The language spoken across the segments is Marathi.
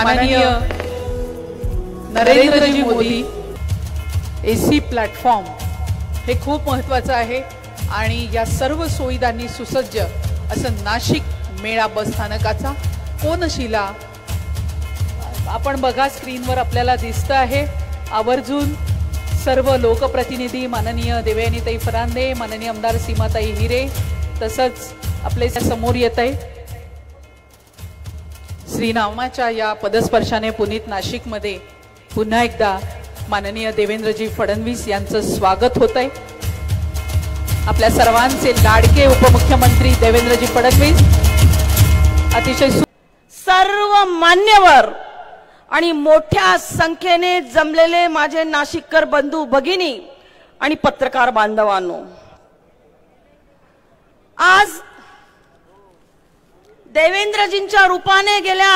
माननीय नरेंद्रजी मोदी एसी प्लॅटफॉर्म हे खूप महत्त्वाचं आहे आणि या सर्व सुविधांनी सुसज्ज असं नाशिक मेळा बस स्थानकाचा कोनशिला आपण बघा स्क्रीनवर आपल्याला दिसत आहे। आवर्जून सर्व लोकप्रतिनिधी माननीय देवयानीताई फरांदे, माननीय आमदार सीमाताई हिरे तसंच आपले समोर येत आहे। श्रीनामाच्या या पदस्पर्शाने पुनीत नाशिकमध्ये पुन्हा एकदा माननीय देवेंद्रजी फडणवीस यांचं स्वागत होत आहे। आपल्या सर्वांचे लाडके उपमुख्यमंत्री देवेंद्रजी फडणवीस अतिशय सर्व मान्यवर आणि मोठ्या संख्येने जमलेले माझे नाशिककर बंधू भगिनी आणि पत्रकार बांधवांनो, आज देवेंद्रजींच्या रूपाने गेल्या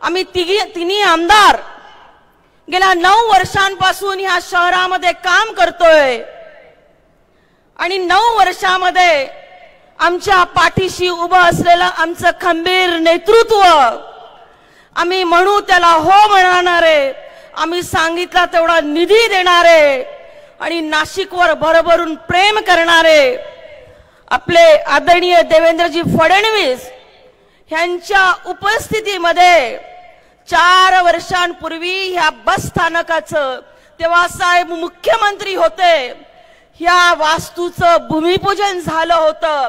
आम्ही तिन्ही आमदार गेल्या 9 वर्षांपासून ह्या शहरामध्ये काम करतोय आणि 9 वर्षांमध्ये आमच्या पाठीशी उभं असलेलं आमचं खंबीर नेतृत्व, आम्ही म्हणू त्याला हो म्हणणारे, आम्ही सांगितला तेवढा निधी देणारे आणि नाशिकवर भरभरून प्रेम करणारे आपले आदरणीय देवेंद्रजी फडणवीस यांच्या उपस्थितीमध्ये 4 वर्षांपूर्वी ह्या बस स्थानकाचं, तेव्हा साहेब मुख्यमंत्री होते, ह्या वास्तूचं भूमिपूजन झालं होतं।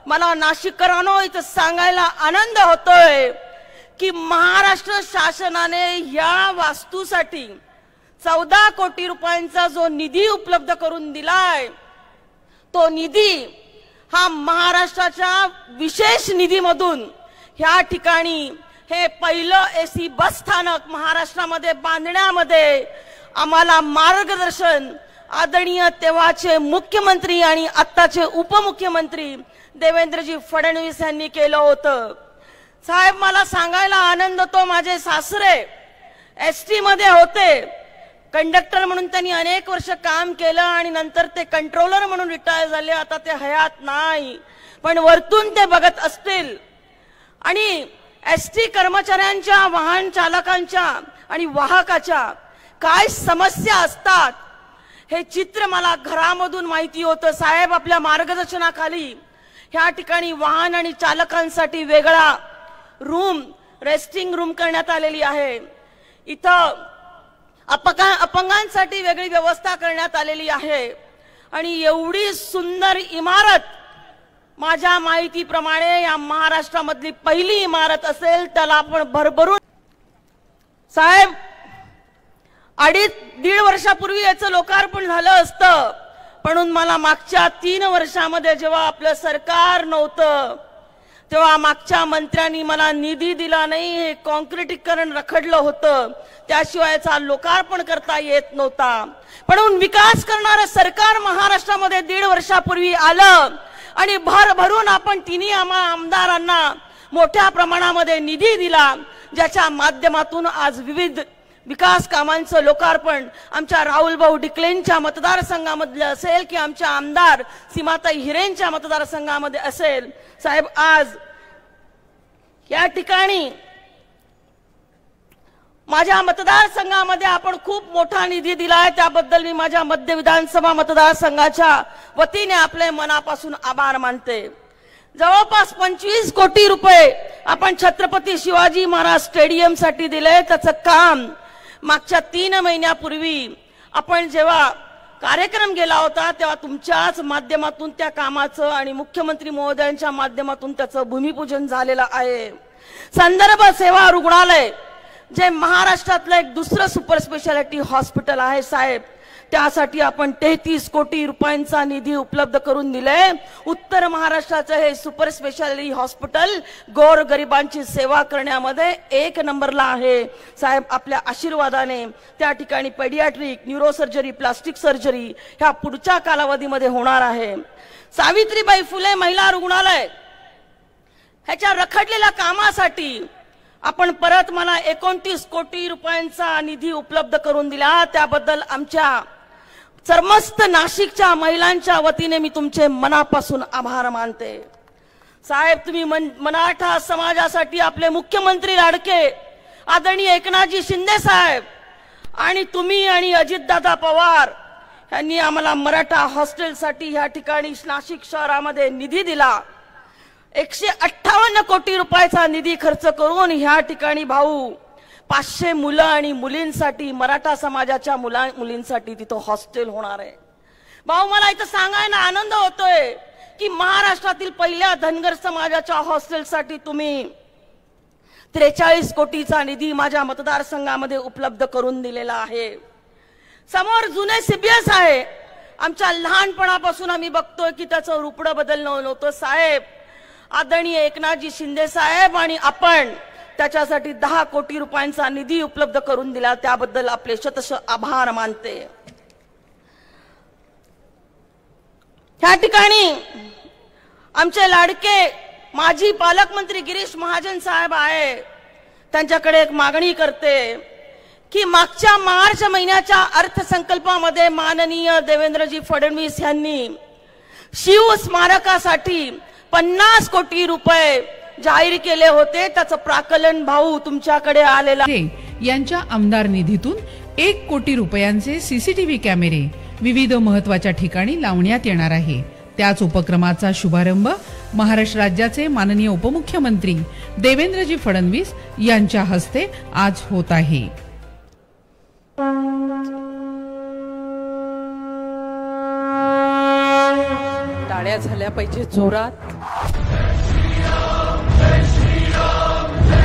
मला नाशिककरांनो इथं सांगायला आनंद होतोय की महाराष्ट्र शासनाने या वास्तूसाठी 14 कोटी रुपयांचा जो निधी उपलब्ध करून दिलाय, तो निधी हा महाराष्ट्राच्या विशेष निधीमधून ह्या ठिकाणी हे पहिलं एसी बस स्थानक महाराष्ट्रामध्ये बांधण्यामध्ये आम्हाला मार्गदर्शन आदरणीय तेव्हाचे मुख्यमंत्री आणि आत्ताचे उपमुख्यमंत्री देवेंद्रजी फडणवीस यांनी केलं होतं। साहेब मला सांगायला आनंद होतो, माझे सासरे एसटी मध्ये होते, कंडक्टर म्हणून त्यांनी अनेक वर्ष काम केलं आणि नंतर ते कंट्रोलर म्हणून रिटायर झाले, आता ते हयात नाही, पण वरतून ते बघत असतील आणि एसटी कर्मचाऱ्यांच्या, वाहन चालकांच्या आणि वाहकाच्या काय समस्या असतात हे चित्र मला घरामधून माहिती होतं। साहेब आपल्या मार्गदर्शनाखाली ह्या ठिकाणी वाहन आणि चालकांसाठी वेगळा रूम, रेस्टिंग रूम करण्यात आलेली आहे। इथं अपंगांसाठी वेगळी व्यवस्था करण्यात आलेली आहे आणि एवढी सुंदर इमारत माझ्या माहितीप्रमाणे या महाराष्ट्रामधली पहिली इमारत असेल, त्याला आपण भरभरून साहेब 2.5 वर्षापूर्वी याचं लोकार्पण झालं असतं, म्हणून मला मागच्या 3 वर्षामध्ये जेव्हा आपलं सरकार नव्हतं तेव्हा मागच्या मंत्र्यांनी मला निधी दिला नाही, हे कॉन्क्रिटीकरण रखडलं होतं, त्याशिवायचा लोकार्पण करता येत नव्हता। म्हणून विकास करणारं सरकार महाराष्ट्रामध्ये 1.5 वर्षापूर्वी आलं आणि भरभरून आपण तिन्ही आमदारांना मोठ्या प्रमाणामध्ये निधी दिला, ज्याच्या माध्यमातून आज विविध विकास कामांचं लोकार्पण आमच्या राहुलभाऊ डिकलेंच्या मतदारसंघामध्ये असेल की आमच्या आमदार सीमाताई हिरेंच्या मतदारसंघामध्ये असेल। साहेब आज या ठिकाणी माझ्या मतदारसंघामध्ये आपण खूप मोठा निधी दिलाय, त्याबद्दल मी माझ्या मध्य विधानसभा मतदारसंघाच्या वतीने आपले मनापासून आभार मानते। जवळपास 25 कोटी रुपये आपण छत्रपती शिवाजी महाराज स्टेडियम साठी दिले, त्याचं काम मागच्या 3 महिन्यापूर्वी आपण जेव्हा कार्यक्रम गेला होता तेव्हा तुमच्याच माध्यमातून त्या कामाचं आणि मुख्यमंत्री महोदयांच्या माध्यमातून त्याचं भूमिपूजन झालेलं आहे। संदर्भ सेवा रुग्णालय जे महाराष्ट्रातलं एक दुसरं सुपर स्पेशालिटी हॉस्पिटल आहे साहेब, त्यासाठी आपण 33 कोटी रुपयांचा निधी उपलब्ध करून दिले। उत्तर महाराष्ट्राचं हे सुपर स्पेशालिटी हॉस्पिटल गोरगरिबांची सेवा करण्यामध्ये 1 नंबरला आहे। साहेब आपल्या आशीर्वादाने त्या ठिकाणी पेडियाट्रिक, न्यूरोसर्जरी, प्लास्टिक सर्जरी ह्या पुढच्या कालावधीमध्ये होणार आहे। सावित्रीबाई फुले महिला रुग्णालय ह्याच्या रखडलेल्या कामासाठी आपण परत मला 29 कोटी रुपयांचा निधी उपलब्ध करून दिला, त्याबद्दल आमच्या समस्त नाशिकच्या महिलांच्या वतीने मी तुमचे मनापासून आभार मानते। साहेब तुम्ही मराठा समाजासाठी आपले मुख्यमंत्री लाडके आदरणीय एकनाथजी शिंदे साहेब आणि तुम्ही आणि अजितदादा पवार यांनी आम्हाला मराठा हॉस्टेलसाठी या ठिकाणी नाशिक शहरामध्ये निधी दिला। 158 कोटी रुपयाचा निधी खर्च करून ह्या ठिकाणी भाऊ 500 मुलं आणि मुलींसाठी मराठा समाजाच्या मुलींसाठी तिथं हॉस्टेल होणार आहे। भाऊ मला इथं सांगायला आनंद होतोय की महाराष्ट्रातील पहिल्या धनगर समाजाच्या हॉस्टेलसाठी तुम्ही 43 कोटीचा निधी माझ्या मतदारसंघामध्ये उपलब्ध करून दिलेला आहे। समोर जुने सीबीएस आहे, आमच्या लहानपणापासून आम्ही बघतोय की त्याचं रूपडं बदलणं नव्हतं साहेब। आदरणीय एकनाथजी शिंदे साहेब आणि आपण त्याच्यासाठी 10 कोटी रुपयांचा निधी उपलब्ध करून दिला, त्याबद्दल आपले शतशः आभार मानते। ह्या ठिकाणी आमचे लाडके माजी पालकमंत्री गिरीश महाजन साहेब आहे, त्यांच्याकडे एक मागणी करते की मागच्या मार्च महिन्याच्या अर्थसंकल्पामध्ये माननीय देवेंद्रजी फडणवीस यांनी शिव स्मारकासाठी 50 कोटी रुपये जाहीर केले होते, त्याचं प्राकलन भाऊ तुमच्याकडे आलेलं आहे। यांच्या आमदार निधीतून 1 कोटी रुपयांचे सीसीटीव्ही कॅमेरे विविध महत्त्वाच्या ठिकाणी लावण्यात येणार आहे। त्याच उपक्रमाचा शुभारंभ महाराष्ट्र राज्याचे माननीय उपमुख्यमंत्री देवेंद्रजी फडणवीस यांच्या हस्ते आज होत आहे। टाळ्या झाल्या पाहिजे जोरात।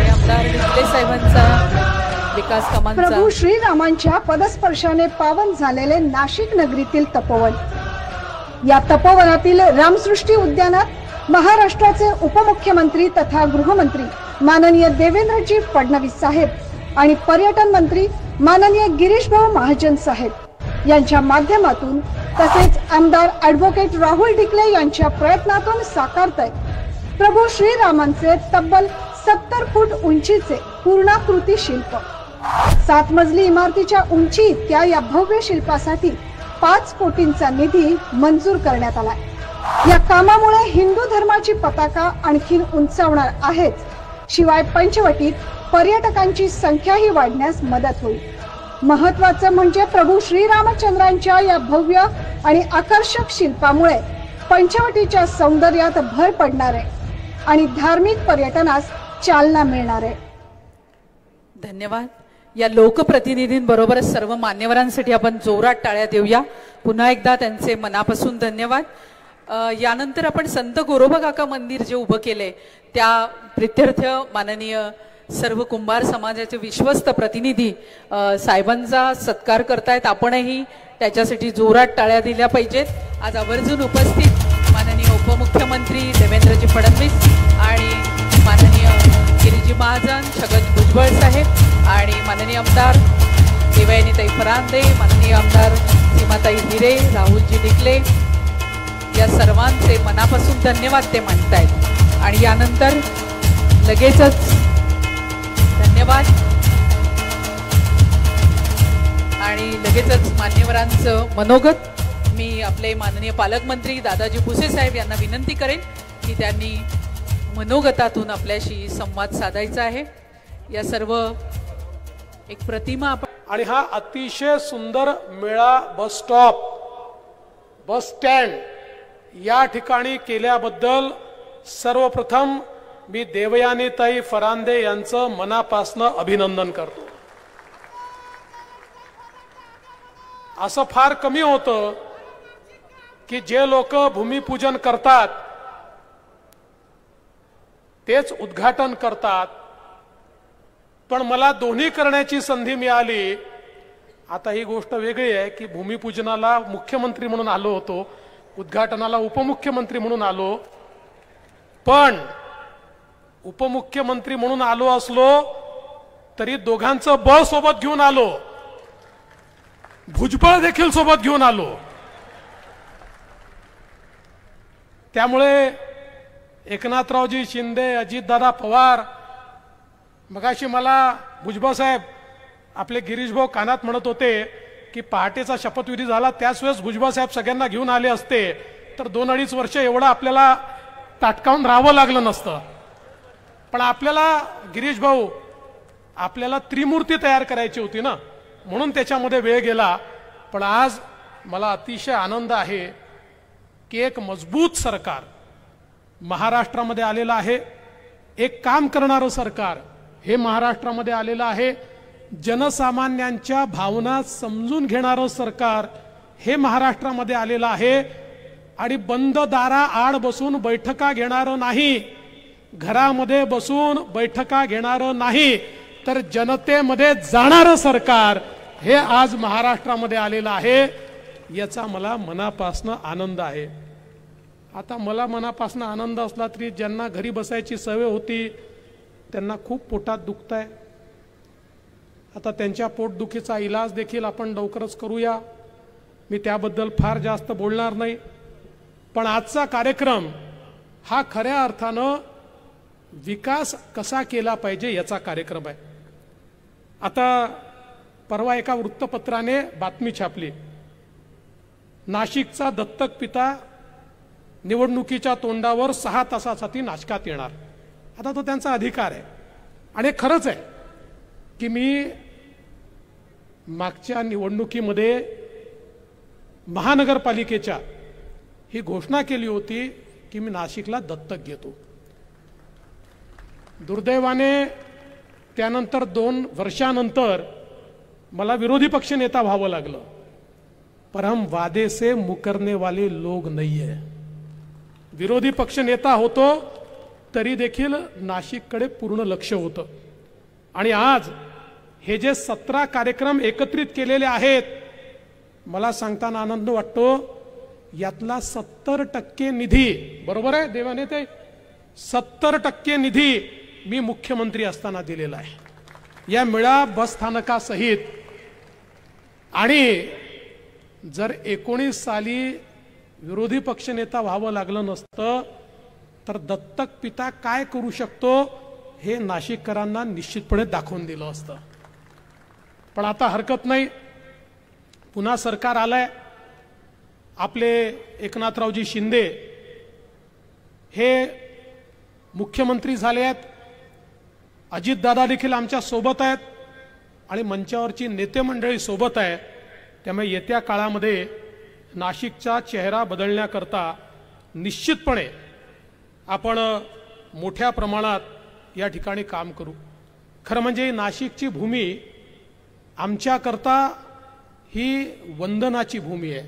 आमदार डिकले साहेबांचा विकास कामांचा प्रभू श्रीरामांच्या पदस्पर्शाने पावन झालेले नाशिक नगरीतील तपोवन, या तपोवनातील रामसृष्टी उद्यानात महाराष्ट्राचे उपमुख्यमंत्री तथा गृहमंत्री माननीय देवेंद्रजी फडणवीस साहेब आणि पर्यटन मंत्री माननीय गिरीशभाऊ महाजन साहेब यांच्या माध्यमातून तसेच आमदार ॲडव्होकेट राहुल डिकले यांच्या प्रयत्नातून साकारतय प्रभू श्रीरामांचे तब्बल 70 फूट उंचीचे पूर्णाकृती शिल्प। 7 मजली इमारतीच्या उंची इतक्या या भव्य शिल्पासाठी 5 कोटींचा निधी मंजूर करण्यात आला। या कामामुळे हिंदू धर्माची पताका आणखी उंचावणार आहेच, शिवाय पंचवटीत पर्यटकांची संख्याही वाढण्यास मदत होईल। महत्त्वाचं म्हणजे प्रभू श्रीरामचंद्रांच्या या भव्य आणि आकर्षक शिल्पामुळे पंचवटीच्या सौंदर्यात भर पडणार आहे आणि धार्मिक पर्यटनास चालना मिळणार आहे। धन्यवाद। या लोकप्रतिनिधींबरोबरच सर्व मान्यवरांसाठी आपण जोरात टाळ्या देऊया। पुन्हा एकदा त्यांचे मनापासून धन्यवाद। यानंतर आपण संत गोरोबा काका मंदिर जे उभं केले त्या प्रित्यर्थ माननीय सर्व कुंभार समाजाचे विश्वस्त प्रतिनिधी साहेबांचा सत्कार करतायत, आपणही त्याच्यासाठी जोरात टाळ्या दिल्या पाहिजेत। आज आवर्जून उपस्थित माननीय उपमुख्यमंत्री देवेंद्रजी फडणवीस आणि माननीय गिरीजी महाजन, छगन भुजबळ साहेब आणि माननीय आमदार देवयानीताई फरांदे, माननीय आमदार सीमाताई हिरे, राहुलजी डिकले या सर्वांचे मनापासून धन्यवाद ते मानतायत। आणि यानंतर लगेचच धन्यवाद आणि लगेचच मान्यवरांचं मनोगत मी आपले माननीय पालकमंत्री दादाजी भुसे साहेब यांना विनंती करेन की त्यांनी मनोगतातून आपल्याशी संवाद साधायचा आहे। या सर्व एक प्रतिमा आणि हा अतिशय सुंदर मेळा बस स्टॉप बस स्टँड या ठिकाणी केल्याबद्दल सर्वप्रथम मी देवयानीताई फरांदे यांचं मनापासून अभिनंदन करतो। असं फार कमी होतं की जे लोक भूमिपूजन करतात तेच उद्घाटन करतात, पण मला दोन्ही करण्याची संधी मिळाली। आता ही गोष्ट वेगळी आहे की भूमिपूजनाला मुख्यमंत्री म्हणून आलो होतो, उद्घाटनाला उपमुख्यमंत्री म्हणून आलो, पण उपमुख्यमंत्री म्हणून आलो असलो तरी दोघांचं बळ सोबत घेऊन आलो, भुजबळ देखील सोबत घेऊन आलो। त्यामुळे एकनाथरावजी शिंदे, अजितदादा पवार, मगाशी मला भुजबळ साहेब आपले गिरीशभाऊ कानात म्हणत होते की पहाटेचा शपथविधी झाला त्याच वेळेस भुजबळ साहेब सगळ्यांना घेऊन आले असते तर 2-2.5 वर्ष एवढं आपल्याला ताटकावून राहावं लागलं नसतं। पण आपल्याला गिरीशभाऊ आपल्याला त्रिमूर्ती तयार करायची होती ना, म्हणून त्याच्यामध्ये वेळ गेला. पण आज मला अतिशय आनंद आहे की एक मजबूत सरकार महाराष्ट्रामध्ये आलेलं आहे. एक काम करणारं सरकार हे महाराष्ट्रामध्ये आलेलं आहे. जनसामान्यांच्या भावना समजून घेणारं सरकार हे महाराष्ट्रामध्ये आलेलं आहे. आणि बंद दाराआड बसून बैठका घेणारं नाही, घरामध्ये बसून बैठका घेणारं नाही, तर जनतेमध्ये जाणारं सरकार हे आज महाराष्ट्रामध्ये आलेलं आहे. याचा मला मनापासून आनंद आहे. आता मला मनापासून आनंद असला तरी ज्यांना घरी बसायची सवय होती त्यांना खूप पोटात दुखतंय. आता त्यांच्या पोटदुखीचा इलाज देखील आपण लवकरच करूया. मी त्याबद्दल फार जास्त बोलणार नाही. पण आजचा कार्यक्रम हा खऱ्या अर्थानं विकास कसा केला पाहिजे याचा कार्यक्रम आहे. आता परवा एका वृत्तपत्राने बातमी छापली, नाशिकचा दत्तक पिता निवडणुकीच्या तोंडावर 6 तासासाठी नाशकात येणार. आता तो त्यांचा अधिकार आहे. आणि खरंच आहे की मी मागच्या निवडणुकीमध्ये महानगरपालिकेच्या ही घोषणा केली होती की मी नाशिकला दत्तक घेतो. दुर्दैवाने त्यानंतर 2 वर्षानंतर मला विरोधी पक्ष नेता व्हावं लागलं. पर हम वादे से मुकरने वाले लोग नहीं है. विरोधी पक्ष नेता होतो तरी देखील नाशिककडे पूर्ण लक्ष होतं. आणि आज हे जे 17 कार्यक्रम एकत्रित केलेले आहेत, मला सांगताना आनंद वाटतो, यातला 70% निधी, बरोबर आहे देवाने, ते 70% निधी मी मुख्यमंत्री असताना दिलेला आहे या मिळा बस स्थानकासहित. आणि जर 19 साली विरोधी पक्षनेता व्हावं लागलं नसतं तर दत्तक पिता काय करू शकतो हे नाशिककरांना निश्चितपणे दाखवून दिलं असतं. पण आता हरकत नाही, पुन्हा सरकार आलंय. आपले एकनाथरावजी शिंदे हे मुख्यमंत्री झाले आहेत. अजितदादा देखील आमच्या सोबत आहेत आणि मंचावरची नेते मंडळी सोबत आहे. त्यामुळे येत्या काळामध्ये नाशिकचा चेहरा बदलण्याकरता निश्चितपणे आपण मोठ्या प्रमाणात या ठिकाणी काम करू. खरं म्हणजे नाशिकची भूमी आमच्याकरता ही वंदनाची भूमी आहे.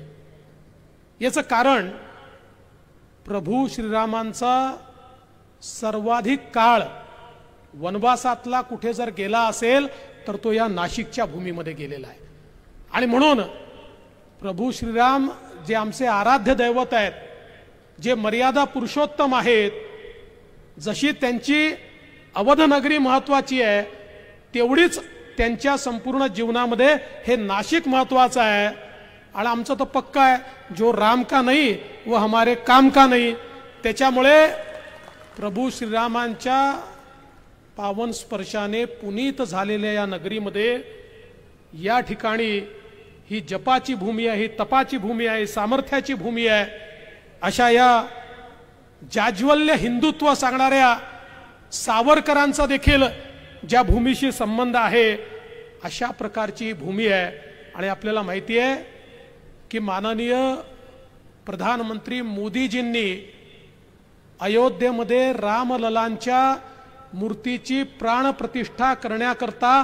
याचं कारण प्रभू श्रीरामांचा सर्वाधिक काळ वनवासातला कुठे जर गेला असेल तर तो या नाशिकच्या भूमीमध्ये गेलेला आहे. आणि म्हणून प्रभू श्रीराम जे आमचे आराध्य दैवत आहेत, जे मर्यादा पुरुषोत्तम आहेत, जशी त्यांची अवधनगरी महत्वाची आहे तेवढीच त्यांच्या संपूर्ण जीवनामध्ये हे नाशिक महत्वाचं आहे. आणि आमचं तर पक्का आहे, जो राम का नाही वो हमारे काम का नाही. त्याच्यामुळे प्रभू श्रीरामांच्या पावन स्पर्शाने पुनीत झालेल्या या नगरीमध्ये, या ठिकाणी ही जपाची भूमी आहे, ही तपाची भूमी आहे, सामर्थ्याची भूमी आहे. अशा या जाज्वल्य हिंदुत्व सांगणाऱ्या सावरकरांचा देखील ज्या भूमीशी संबंध आहे अशा प्रकारची भूमी आहे. आणि आपल्याला माहिती आहे की माननीय प्रधानमंत्री मोदीजींनी अयोध्येमध्ये रामललांच्या मूर्तीची प्राणप्रतिष्ठा करण्याकरता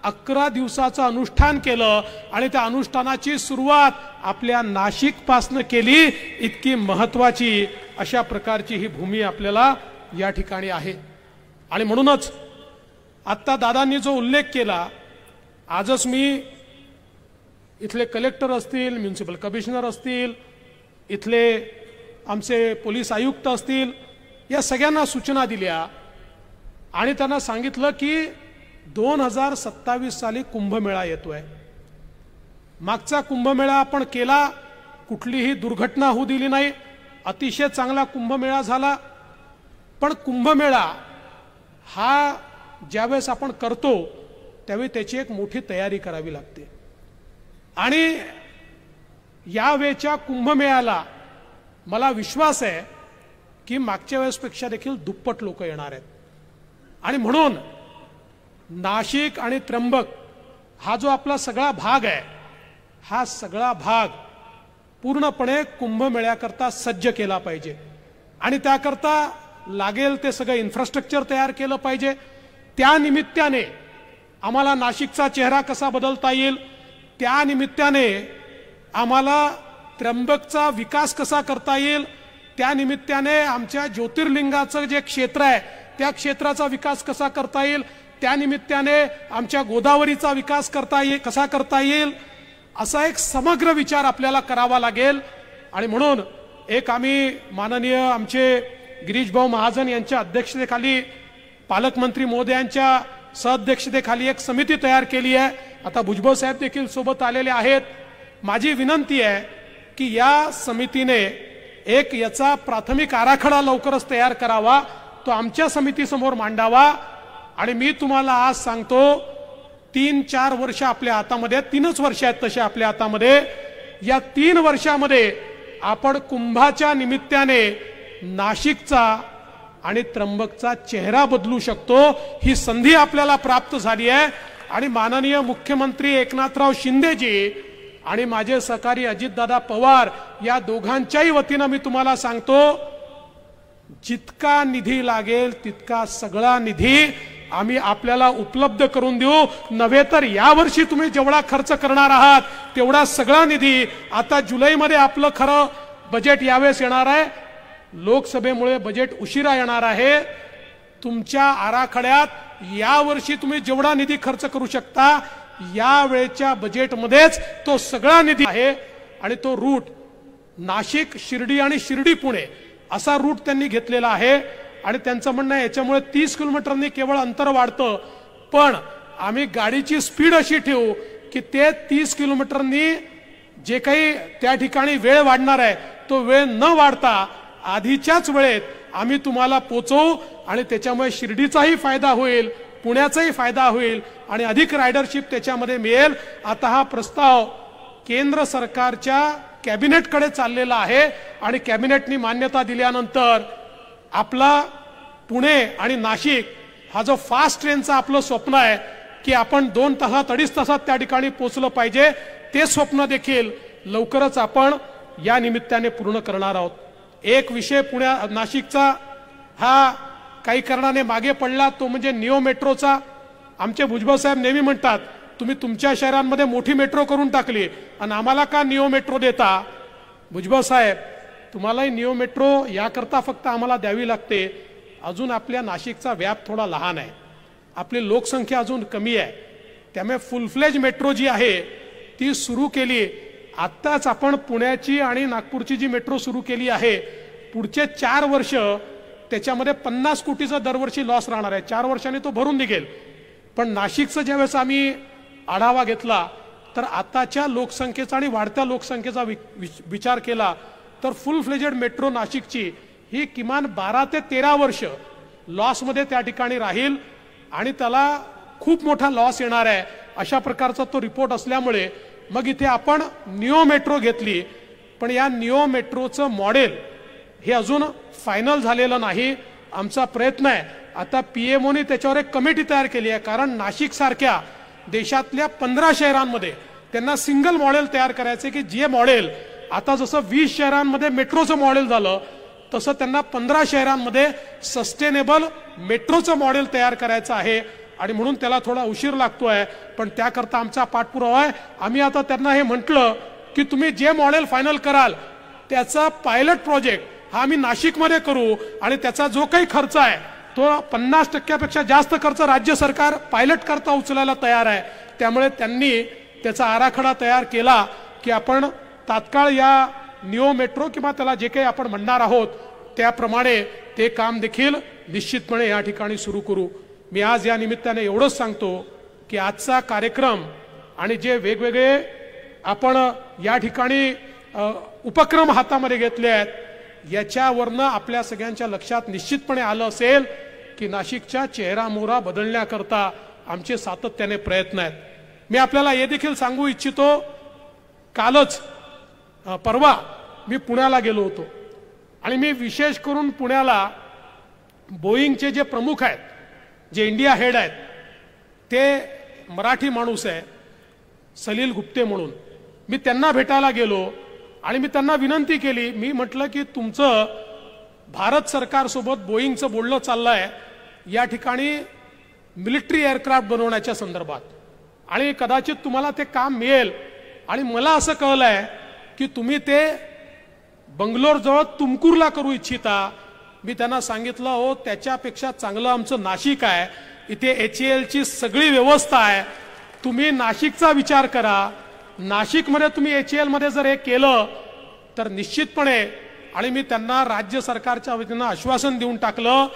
11 दिवसाचं अनुष्ठान केलं. आणि त्या अनुष्ठानाची सुरुवात आपल्या नाशिकपासून केली. इतकी महत्वाची अशा प्रकारची ही भूमी आपल्याला या ठिकाणी आहे. आणि म्हणूनच आत्ता दादांनी जो उल्लेख केला, आजच मी इथले कलेक्टर असतील, म्युनिसिपल कमिशनर असतील, इथले आमचे पोलीस आयुक्त असतील, या सगळ्यांना सूचना दिल्या आणि त्यांना सांगितलं की 2027 साली कुंभमेळा येतोय. मागचा कुंभमेळा आपण केला, कुठलीही दुर्घटना होऊ दिली नाही, अतिशय चांगला कुंभमेळा झाला. पण कुंभमेळा हा ज्यावेळेस आपण करतो त्यावेळी त्याची एक मोठी तयारी करावी लागते. आणि यावेळच्या कुंभमेळ्याला मला विश्वास आहे की मागच्या वेळेसपेक्षा देखील दुप्पट लोक येणार आहेत. आणि म्हणून नाशिक आणि त्र्यंबक हा जो आपला सगळा भाग आहे, हा सगळा भाग पूर्णपणे कुंभमेळ्याकरता सज्ज केला पाहिजे आणि त्याकरता लागेल ते सगळं इन्फ्रास्ट्रक्चर तयार केलं पाहिजे. त्या निमित्ताने आम्हाला नाशिकचा चेहरा कसा बदलता येईल, त्या निमित्ताने आम्हाला त्र्यंबकचा विकास कसा करता येईल, त्या निमित्ताने आमच्या ज्योतिर्लिंगाचं जे क्षेत्र आहे त्या क्षेत्राचा विकास कसा करता येईल, त्या निमित्ताने आमच्या गोदावरीचा विकास कसा करता येईल, असा एक समग्र विचार आपल्याला करावा लागेल. आणि म्हणून एक आम्ही माननीय आमचे गिरीशभाऊ महाजन यांच्या अध्यक्षतेखाली पालकमंत्री महोदयांच्या सहअध्यक्षतेखाली एक समिती तयार केली आहे. आता भुजबळ साहेब देखील सोबत आलेले आहेत. माझी विनंती आहे की या समितीने एक याचा प्राथमिक आराखडा लवकरच तयार करावा, तो आमच्या समितीसमोर मांडावा. आणि मी तुम्हाला आज सांगतो 3-4 वर्ष आपल्या हातामध्ये, 3च वर्ष आहेत तसे आपल्या हातामध्ये, या 3 वर्षामध्ये आपण कुंभाच्या निमित्ताने नाशिकचा आणि त्र्यंबकचा चेहरा बदलू शकतो. ही संधी आपल्याला प्राप्त झाली आहे. आणि माननीय मुख्यमंत्री एकनाथराव शिंदेजी आणि माझे सहकारी अजितदादा पवार या दोघांच्याही वतीनं मी तुम्हाला सांगतो, जितका निधी लागेल तितका सगळा निधी आम्ही आपल्याला उपलब्ध करून देऊ. नव्हे तर यावर्षी तुम्ही जेवढा खर्च करणार आहात तेवढा सगळा निधी आता जुलैमध्ये आपलं खरं बजेट यावेळेस येणार आहे. लोकसभेमुळे बजेट उशिरा येणार आहे. तुमच्या आराखड्यात यावर्षी तुम्ही जेवढा निधी खर्च करू शकता या वेळेच्या बजेटमध्येच तो सगळा निधी आहे. आणि तो रूट नाशिक शिर्डी आणि शिर्डी पुणे असा रूट त्यांनी घेतलेला आहे. आणि त्यांचं म्हणणं आहे याच्यामुळे 30 किलोमीटरनी केवळ अंतर वाढतं, पण आम्ही गाडीची स्पीड अशी ठेवू की ते 30 किलोमीटरनी जे काही त्या ठिकाणी वेळ वाढणार आहे तो वेळ न वाढता आधीच्याच वेळेत आम्ही तुम्हाला पोहोचवू. आणि त्याच्यामुळे शिर्डीचाही फायदा होईल, पुण्याचाही फायदा होईल आणि अधिक रायडरशिप त्याच्यामध्ये मिळेल. आता हा प्रस्ताव केंद्र सरकारच्या कॅबिनेटकडे चाललेला आहे आणि कॅबिनेटनी मान्यता दिल्यानंतर आपला पुणे आणि नाशिक हा जो फास्ट ट्रेनचा आपलं स्वप्न आहे की आपण 2 तासात 2.5 तासात त्या ठिकाणी पोहोचलं पाहिजे, ते स्वप्न देखील लवकरच आपण या निमित्ताने पूर्ण करणार आहोत. एक विषय नाशिकचा हा काही कारणाने मागे पडला, तो म्हणजे निओ मेट्रोचा. आमचे भुजबळ साहेब नेहमी म्हणतात तुम्ही तुमच्या शहरांमध्ये मोठी मेट्रो करून टाकली आणि आम्हाला का निओ मेट्रो देता. भुजबळ साहेब, तुम्हालाही निओ मेट्रो याकरता फक्त आम्हाला द्यावी लागते. अजून आपल्या नाशिकचा व्याप थोडा लहान आहे, आपली लोकसंख्या अजून कमी आहे, त्यामुळे फुल फ्लेज मेट्रो जी आहे ती सुरू केली. आत्ताच आपण पुण्याची आणि नागपूरची जी मेट्रो सुरू केली आहे, पुढचे 4 वर्ष त्याच्यामध्ये 50 कोटीचा दरवर्षी लॉस राहणार आहे. 4 वर्षांनी तो भरून निघेल. पण नाशिकचं ज्यावेळेस आम्ही आढावा घेतला तर आताच्या लोकसंख्येचा आणि वाढत्या लोकसंख्येचा विचार केला तर फुल फ्लेजेड मेट्रो नाशिकची ही किमान 12 ते 13 वर्ष लॉसमध्ये त्या ठिकाणी राहील आणि त्याला खूप मोठा लॉस येणार आहे. अशा प्रकारचा तो रिपोर्ट असल्यामुळे मग इथे आपण निओ मेट्रो घेतली. पण या निओ मेट्रोचं मॉडेल हे अजून फायनल झालेलं नाही. आमचा प्रयत्न आहे, आता पीएमओने त्याच्यावर एक कमिटी तयार केली आहे, कारण नाशिक सारख्या देशातल्या 15 शहरांमध्ये त्यांना सिंगल मॉडेल तयार करायचे की जे मॉडेल आता जसं 20 शहरांमध्ये मेट्रोचं मॉडेल झालं तसं त्यांना 15 शहरांमध्ये सस्टेनेबल मेट्रोचं मॉडेल तयार करायचं आहे. आणि म्हणून त्याला थोडा उशीर लागतोय, पण त्याकरता आमचा पाठपुरावा आहे. आम्ही आता त्यांना हे म्हटलं की तुम्ही जे मॉडेल फायनल कराल त्याचा पायलट प्रोजेक्ट हा आम्ही नाशिकमध्ये करू आणि त्याचा जो काही खर्च आहे तो 50% जास्त खर्च राज्य सरकार पायलट करता उचलायला तयार आहे. त्यामुळे त्यांनी त्याचा आराखडा तयार केला की आपण तात्काळ या निओ मेट्रो किंवा त्याला जे काही आपण म्हणणार आहोत त्याप्रमाणे ते काम देखील निश्चितपणे या ठिकाणी सुरू करू. मी आज या निमित्ताने एवढंच सांगतो की आजचा कार्यक्रम आणि जे वेगवेगळे आपण या ठिकाणी उपक्रम हातामध्ये घेतले आहेत याच्यावरनं आपल्या सगळ्यांच्या लक्षात निश्चितपणे आलं असेल की नाशिकच्या चेहरा मोहरा बदलण्याकरता आमचे सातत्याने प्रयत्न आहेत. मी आपल्याला हे देखील सांगू इच्छितो, कालच परवा मी पुण्याला गेलो होतो आणि मी विशेष करून पुण्याला बोईंगचे जे प्रमुख आहेत, जे इंडिया हेड आहेत, ते मराठी माणूस आहे सलील गुप्ते म्हणून. मी त्यांना भेटायला गेलो आणि मी त्यांना विनंती केली. मी म्हटलं की तुमचं भारत सरकारसोबत बोईंगचं बोलणं चाललंय या ठिकाणी मिलिटरी एअरक्राफ्ट बनवण्याच्या संदर्भात, आणि कदाचित तुम्हाला ते काम मिळेल. आणि मला असं कळलंय की तुम्ही ते बंगलोर जवळ तुमकुरला करू इच्छिता. मी त्यांना सांगितलं, हो त्याच्यापेक्षा चांगलं आमचं नाशिक आहे, इथे HAL ची सगळी व्यवस्था आहे, तुम्ही नाशिकचा विचार करा. नाशिकमध्ये तुम्ही HAL मध्ये जर हे केलं तर निश्चितपणे, आणि मी त्यांना राज्य सरकारच्या वतीनं आश्वासन देऊन टाकलं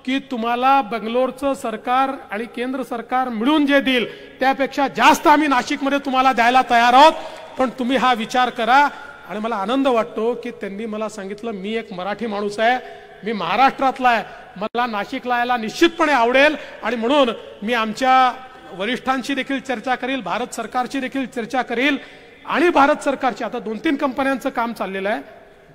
की तुम्हाला बंगलोरचं सरकार आणि केंद्र सरकार मिळून जे देईल त्यापेक्षा जास्त आम्ही नाशिकमध्ये तुम्हाला द्यायला तयार आहोत, पण तुम्ही हा विचार करा. आणि मला आनंद वाटतो की त्यांनी मला सांगितलं, मी एक मराठी माणूस आहे, मी महाराष्ट्रातला आहे, मला नाशिकला यायला निश्चितपणे आवडेल, आणि म्हणून मी आमच्या वरिष्ठांशी देखील चर्चा करील, भारत सरकारशी देखील चर्चा करील. आणि भारत सरकारची आता 2-3 कंपन्यांचं काम चाललेलं आहे,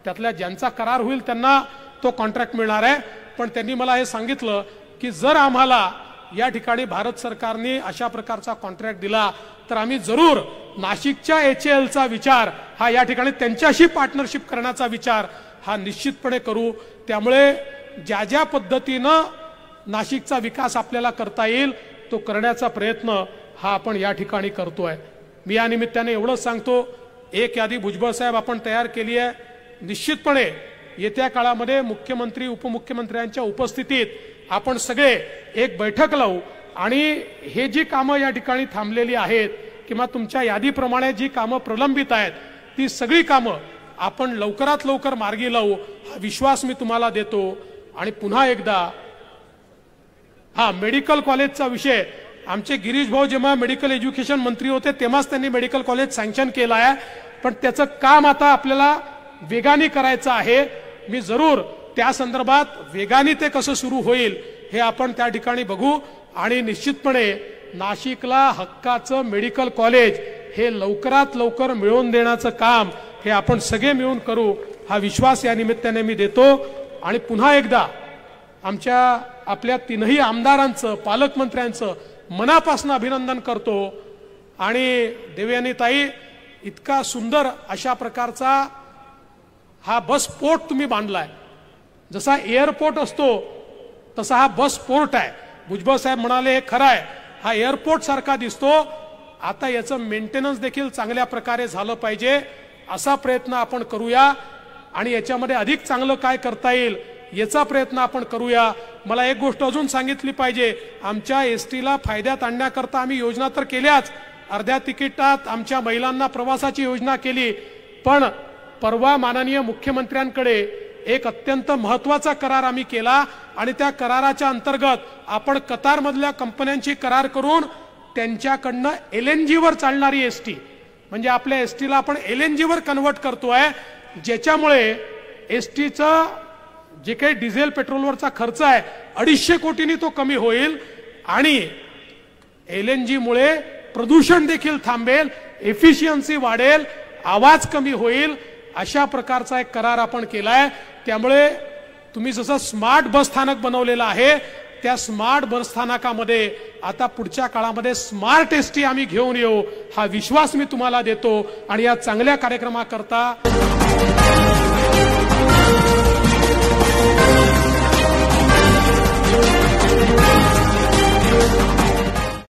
त्यातल्या ज्यांचा करार होईल त्यांना तो कॉन्ट्रॅक्ट मिळणार आहे. पण त्यांनी मला हे सांगितलं की जर आम्हाला या ठिकाणी भारत सरकारने अशा प्रकारचा कॉन्ट्रॅक्ट दिला तर आम्ही जरूर नाशिकच्या HAL चा विचार हा या ठिकाणी त्यांच्याशी पार्टनरशिप करण्याचा विचार हा निश्चितपणे करू. त्यामुळे ज्या ज्या पद्धतीनं नाशिकचा विकास आपल्याला करता येईल तो करण्याचा प्रयत्न हा आपण या ठिकाणी करतोय. मी या निमित्ताने एवढंच सांगतो, एक यादी भुजबळ साहेब आपण तयार केली आहे. निश्चितपणे येत्या काळामध्ये मुख्यमंत्री उपमुख्यमंत्र्यांच्या उपस्थितीत आपण सगळे एक बैठक लावू आणि हे जी कामं या ठिकाणी थांबलेली आहेत किंवा तुमच्या यादीप्रमाणे जी कामं प्रलंबित आहेत ती सगळी कामं आपण लवकरात लवकर मार्गी लावू, हा विश्वास मी तुम्हाला देतो. आणि पुन्हा एकदा मेडिकल कॉलेजचा विषय, आमचे गिरीश भाऊ जेव्हा मेडिकल एज्युकेशन मंत्री होते तेव्हाच त्यांनी मेडिकल कॉलेज सँक्शन केलं आहे, पण त्याचं काम आता आपल्याला वेगाने करायचं आहे. मी जरूर त्या संदर्भात वेगाने ते कसं सुरू होईल हे आपण त्या ठिकाणी बघू. आणि निश्चितपणे नाशिकला हक्काचं मेडिकल कॉलेज हे लवकरात लवकर मिळवून देण्याचं काम हे आपण सगळे मिळून करू, हा विश्वास या निमित्ताने मी देतो. आणि पुन्हा एकदा आपल्या 3ही आमदारांचं, पालकमंत्र्यांचं मनापासून अभिनंदन करतो. आणि देवयानीताई, इतका सुंदर अशा प्रकारचा हा बस पोर्ट तुम्ही बांधलाय. जसा एअरपोर्ट असतो तसा हा बस पोर्ट आहे. भुजबळ साहेब म्हणाले हे खरं आहे, हा एअरपोर्ट सारखा दिसतो. आता याचं मेंटेनन्स देखील चांगल्या प्रकारे झालं पाहिजे, असा प्रयत्न आपण करूया. आणि याच्यामध्ये अधिक चांगलं काय करता येईल याचा प्रयत्न आपण करूया. मला एक गोष्ट अजून सांगितली पाहिजे, आमच्या STला फायद्यात आणण्याकरता आम्ही योजना तर केल्याच, अर्ध्या तिकिटात आमच्या महिलांना प्रवासाची योजना केली. पण परवा माननीय मुख्यमंत्र्यांकडे एक अत्यंत महत्त्वाचा करार आम्ही केला आणि त्या कराराच्या अंतर्गत आपण कतारमधल्या कंपन्यांची करार करून त्यांच्याकडनं LNG वर चालणारी ST, म्हणजे आपल्या STला आपण LNG वर कन्वर्ट करतोय, ज्याच्यामुळे STचं जे काही डिझेल पेट्रोलवरचा खर्च आहे 250 कोटींनी तो कमी होईल आणि LNG मुळे प्रदूषण देखील थांबेल, एफिशियन्सी वाढेल, आवाज कमी होईल. अशा प्रकारचा एक करार आपण केलाय. त्यामुळे तुम्ही जसं स्मार्ट बस स्थानक बनवलेलं आहे त्या स्मार्ट बस स्थानकामध्ये आता पुढच्या काळामध्ये स्मार्ट ST आम्ही घेऊन येऊ, हा विश्वास मी तुम्हाला देतो. आणि या चांगल्या कार्यक्रमाकरता